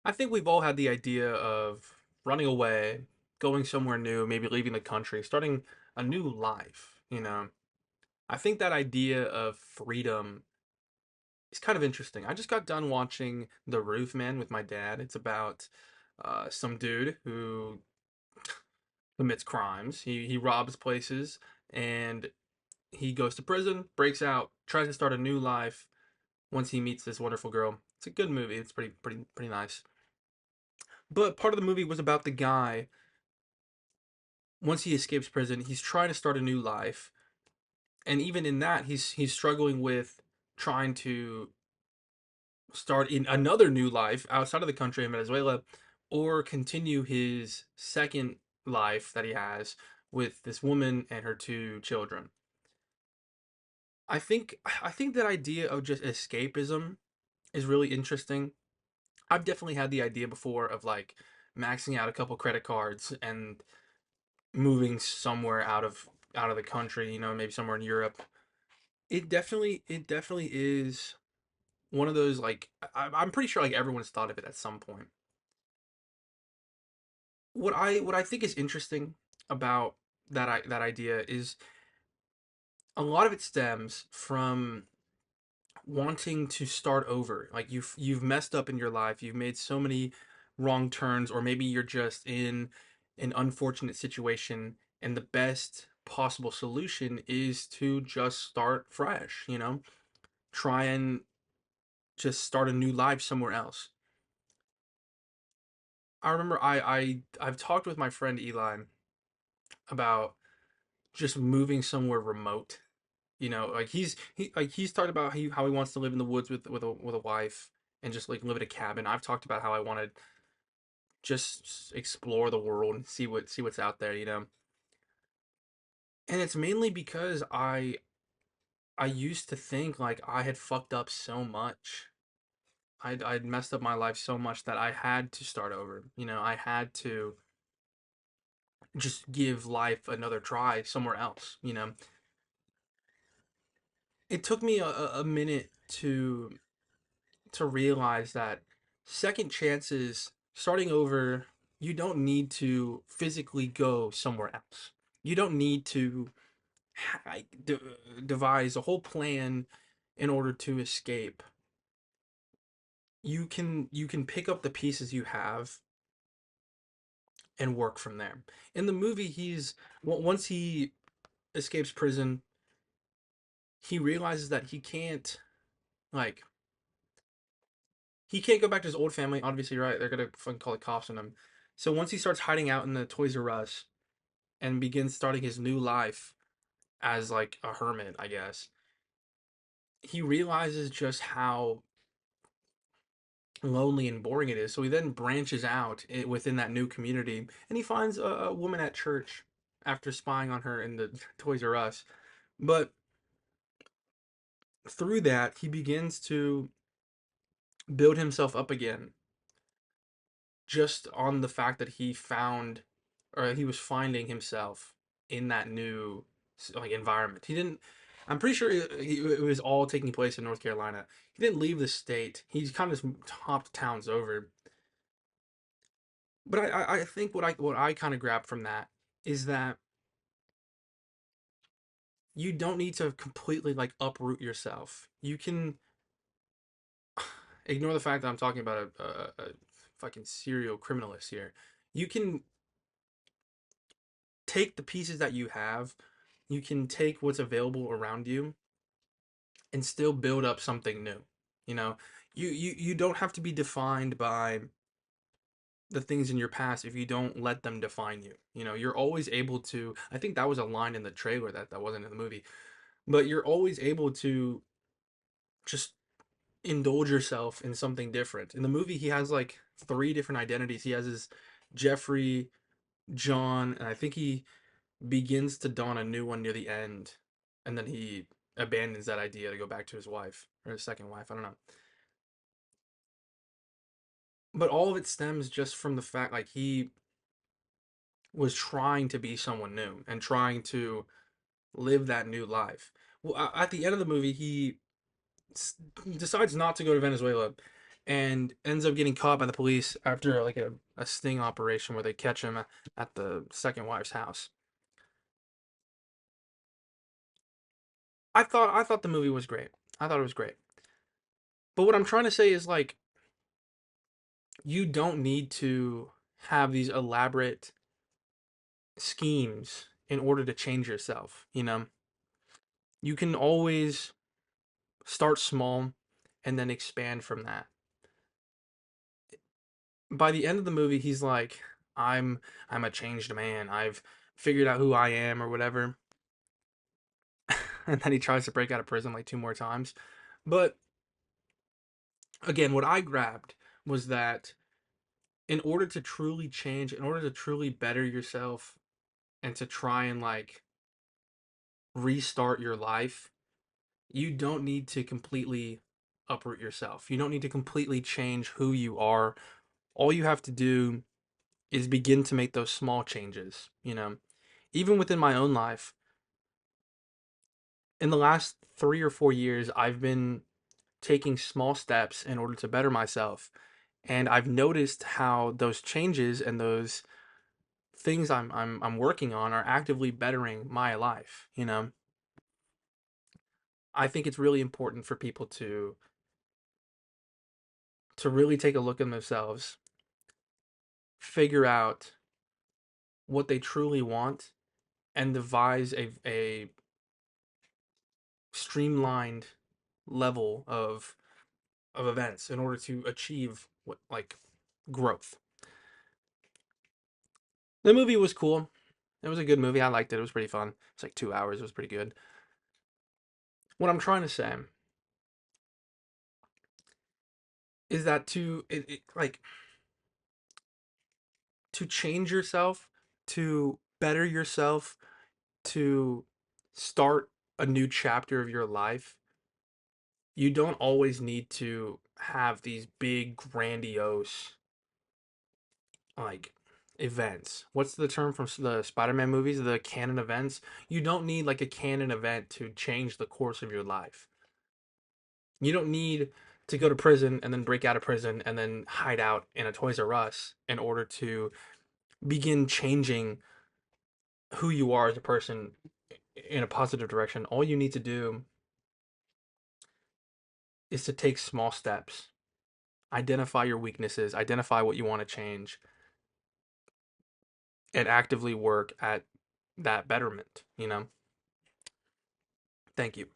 I think we've all had the idea of running away, going somewhere new, maybe leaving the country, starting a new life. I think that idea of freedom is kind of interesting. I just got done watching The Roofman with my dad. It's about some dude who commits crimes. He robs places and he goes to prison, breaks out, tries to start a new life once he meets this wonderful girl. It's a good movie. It's pretty nice. But part of the movie was about the guy. Once he escapes prison, he's trying to start a new life, and even in that, he's struggling with trying to start in another new life outside of the country in Venezuela, or continue his second life that he has with this woman and her two children. I think that idea of just escapism is really interesting. I've definitely had the idea before of like maxing out a couple credit cards and moving somewhere out of the country, maybe somewhere in Europe. It definitely is one of those like I'm pretty sure like everyone's thought of it at some point. What I think is interesting about that idea is a lot of it stems from wanting to start over. Like you've messed up in your life, you've made so many wrong turns, or maybe you're just in an unfortunate situation, and the best possible solution is to just start fresh. Try and just start a new life somewhere else. I remember I've talked with my friend Eli about just moving somewhere remote. Like he's talked about how he wants to live in the woods with a wife and just like live in a cabin. I've talked about how I want to just explore the world and see what's out there. And it's mainly because I used to think like I had fucked up so much. I'd messed up my life so much that I had to start over. I had to just give life another try somewhere else. It took me a minute to realize that second chances, starting over, you don't need to physically go somewhere else. You don't need to devise a whole plan in order to escape. You can pick up the pieces you have and work from there. In the movie, once he escapes prison, he realizes that like he can't go back to his old family. Obviously, right? They're gonna fucking call the cops on him. So once he starts hiding out in the Toys R Us and begins starting his new life as like a hermit, I guess, he realizes just how lonely and boring it is. So he then branches out within that new community, and he finds a woman at church after spying on her in the Toys R Us. But through that, he begins to build himself up again just on the fact that he was finding himself in that new like environment. He didn't. I'm pretty sure it was all taking place in North Carolina. He didn't leave the state. He kind of just hopped towns over. But I think what I kind of grabbed from that is that you don't need to completely like uproot yourself. You can ignore the fact that I'm talking about a fucking serial criminalist here. You can take the pieces that you have, you can take what's available around you and still build up something new. You know, you don't have to be defined by the things in your past if you don't let them define you. You're always able to. I think that was a line in the trailer that wasn't in the movie, but you're always able to just indulge yourself in something different. In the movie, he has like three different identities. He has his Jeffrey, John, and I think he begins to dawn a new one near the end, and then he abandons that idea to go back to his wife or his second wife. I don't know, but all of it stems just from the fact like he was trying to be someone new and trying to live that new life. Well, at the end of the movie, he decides not to go to Venezuela, and ends up getting caught by the police after like a sting operation where they catch him at the second wife's house. I thought the movie was great. I thought it was great. But what I'm trying to say is like you don't need to have these elaborate schemes in order to change yourself, you know? You can always start small and then expand from that. By the end of the movie, he's like, I'm a changed man. I've figured out who I am or whatever. And then he tries to break out of prison like two more times. But again, what I grabbed was that in order to truly change, in order to truly better yourself and to try and like restart your life, you don't need to completely uproot yourself. You don't need to completely change who you are. All you have to do is begin to make those small changes, you know. Even within my own life, in the last 3 or 4 years, I've been taking small steps in order to better myself. And I've noticed how those changes and those things I'm working on are actively bettering my life, you know. I think it's really important for people to really take a look at themselves, figure out what they truly want, and devise a streamlined level of events in order to achieve what like growth. The movie was cool. It was a good movie. I liked it. It was pretty fun. It's like 2 hours. It was pretty good. What I'm trying to say is that like to change yourself, to better yourself, to start a new chapter of your life, you don't always need to have these big grandiose like events. What's the term from the Spider-Man movies? The canon events. You don't need like a canon event to change the course of your life. You don't need to go to prison and then break out of prison and then hide out in a Toys R Us in order to begin changing who you are as a person in a positive direction. All you need to do is to take small steps, identify your weaknesses, identify what you want to change, and actively work at that betterment, you know? Thank you.